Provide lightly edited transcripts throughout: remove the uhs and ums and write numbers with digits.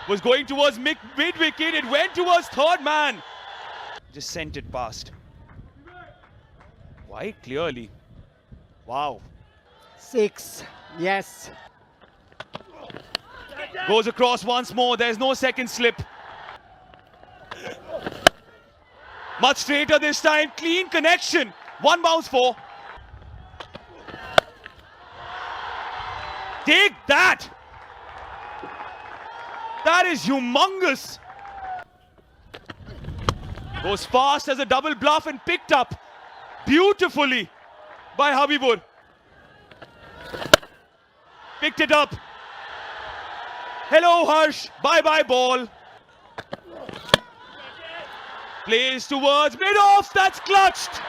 Was going towards mid-wicket. It went towards third man. Just sent it past. Wide clearly. Wow. 6. Yes. Goes across once more. There's no second slip. Much straighter this time. Clean connection. One bounce 4. Take that. That is humongous. Goes fast as a double bluff and picked up beautifully by Habibur. Picked it up. Hello Harsh. Bye-bye ball. Plays towards mid-off. That's clutched.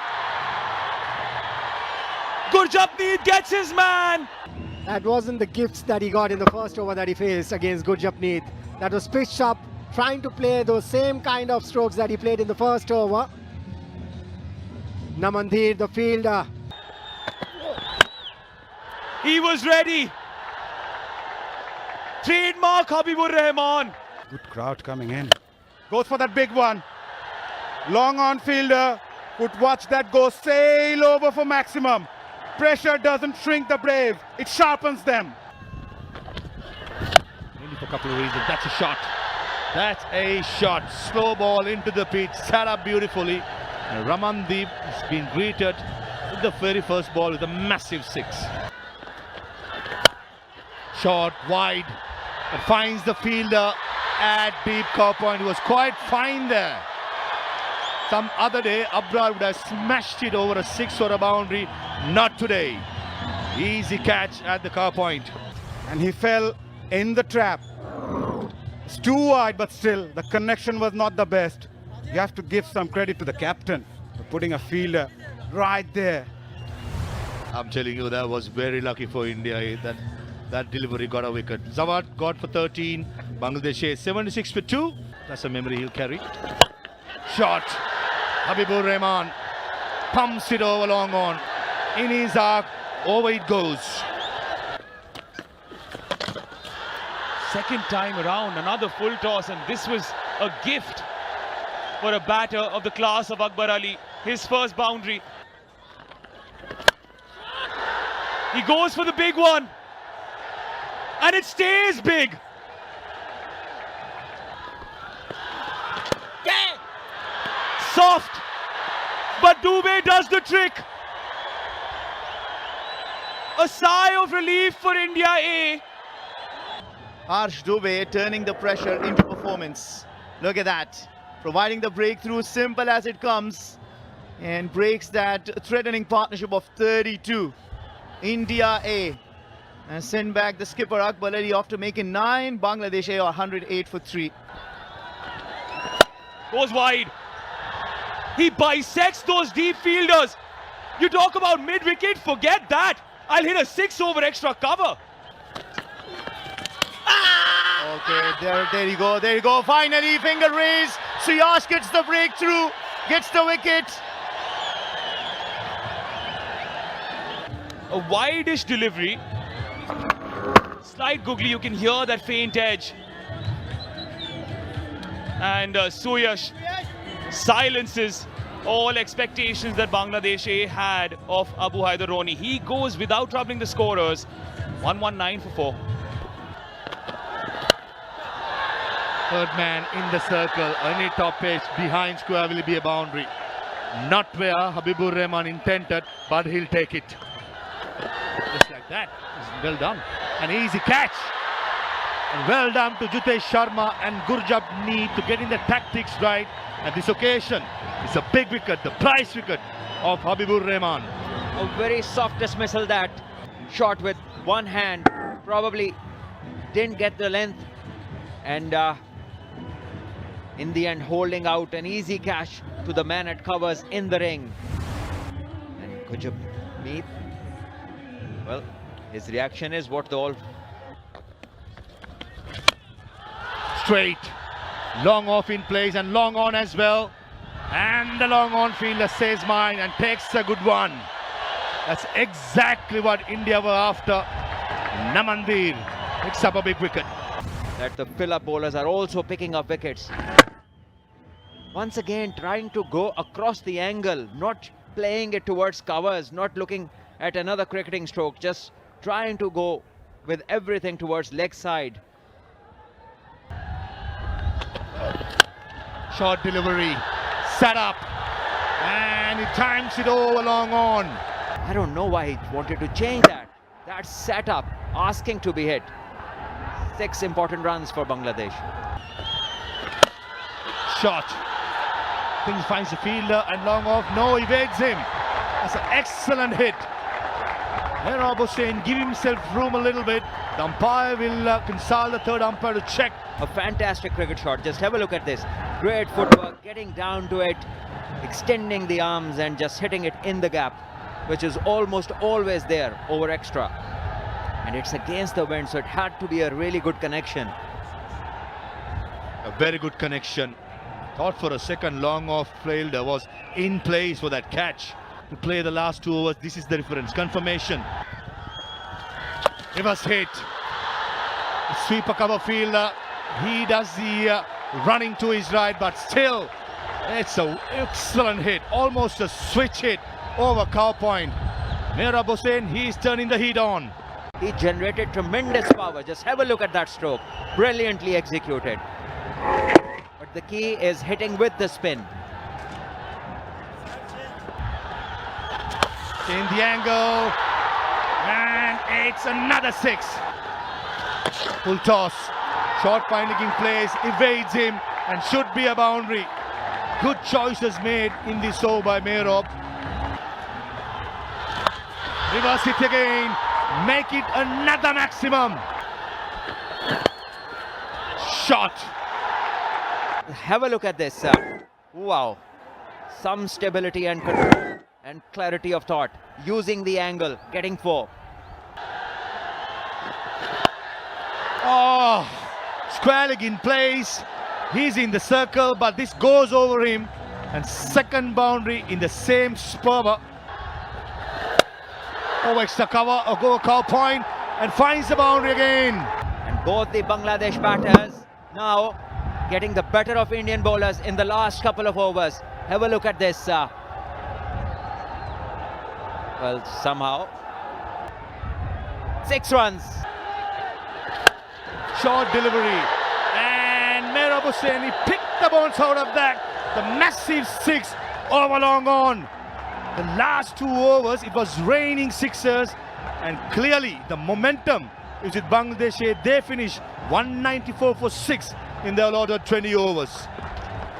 Gurjapneet gets his man. That wasn't the gifts that he got in the first over that he faced against Gurjapneet. That was pitched up, trying to play those same kind of strokes that he played in the first over. Namandir, the fielder. He was ready. Trademark Habibur Rahman. Good crowd coming in. Goes for that big one. Long on fielder. Could watch that go sail over for maximum. Pressure doesn't shrink the brave. It sharpens them. Only for a couple of reasons. That's a shot. That's a shot. Slow ball into the pitch. Set up beautifully. And Ramandeep has been greeted with the very first ball with a massive 6. Shot wide. It finds the fielder at deep cover point. He was quite fine there. Some other day, Abrar would have smashed it over a 6 or a boundary. Not today. Easy catch at the cover point. And he fell in the trap. It's too wide, but still, the connection was not the best. You have to give some credit to the captain for putting a fielder right there. I'm telling you, that was very lucky for India. That delivery got a wicket. Zawad got for 13. Bangladesh 76 for 2. That's a memory he'll carry. Shot. Habibur Rahman pumps it over long on. In his arc, over it goes. Second time around, another full toss, and this was a gift for a batter of the class of Akbar Ali. His first boundary. He goes for the big one. And it stays big. Soft. But Dubey does the trick. A sigh of relief for India A. Harsh Dubey turning the pressure into performance. Look at that. Providing the breakthrough, simple as it comes. And breaks that threatening partnership of 32. India A. And send back the skipper Akbar Ali after making 9. Bangladesh A are 108 for 3. Goes wide. He bisects those deep fielders. You talk about mid-wicket, forget that. I'll hit a 6 over extra cover. Okay, there you go, there you go. Finally, finger raise. Suyash gets the breakthrough, gets the wicket. A wide-ish delivery. Slight googly, you can hear that faint edge. And Suyash silences all expectations that Bangladesh A had of Abu Haider Roni. He goes without troubling the scorers. 119 for 4. Third man in the circle. Any top edge behind square will be a boundary. Not where Habibur Rahman intended, but he'll take it. Just like that. Well done. An easy catch. And well done to Jutesh Sharma and Gurjapneet to getting the tactics right. At this occasion, it's a big wicket, the prize wicket of Habibur Rahman. A very soft dismissal, that shot with one hand. Probably didn't get the length. And in the end, holding out an easy catch to the man at covers in the ring. And Gurjapneet, well, his reaction is what the all... Straight. Long off in place and long on as well. And the long on fielder says mine and takes a good one. That's exactly what India were after. Namandir picks up a big wicket. that the fill-up bowlers are also picking up wickets. Once again, trying to go across the angle, not playing it towards covers, not looking at another cricketing stroke, just trying to go with everything towards leg side. Short delivery, set up, and he times it over long on. I don't know why he wanted to change that. That setup, asking to be hit. 6 important runs for Bangladesh. Shot. Things finds the fielder and long off. No, evades him. That's an excellent hit. Mehrab Hossain give himself room a little bit. The umpire will consult the third umpire to check. A fantastic cricket shot. Just have a look at this. Great footwork, getting down to it, extending the arms and just hitting it in the gap, which is almost always there over extra. And it's against the wind, so it had to be a really good connection. A very good connection. Thought for a second long off fielder was in place for that catch. To play the last 2 overs, this is the difference. Confirmation. Reverse hit. The sweeper cover fielder. He does the running to his right, but still, it's an excellent hit. Almost a switch hit over cow point. Mehrab Hossain, he's turning the heat on. He generated tremendous power. Just have a look at that stroke. Brilliantly executed. But the key is hitting with the spin. In the angle, and it's another 6. Full toss, short finding in place, evades him, and should be a boundary. Good choices made in this over by Mehrab. Reverse it again, make it another maximum. Shot. Have a look at this. Wow. Some stability and control and clarity of thought. Using the angle, getting 4. Oh, square leg in place. He's in the circle, but this goes over him. And second boundary in the same spur. Over extra cover, or go cow point, and finds the boundary again. And both the Bangladesh batters now getting the better of Indian bowlers in the last couple of overs. Have a look at this. Well, somehow 6 runs. Short delivery, and Mehrab Hossain, he picked the bounce out of that. The massive 6 over long on. The last 2 overs, it was raining sixers, and clearly the momentum is with Bangladesh. They finished 194 for 6 in their allotted 20 overs.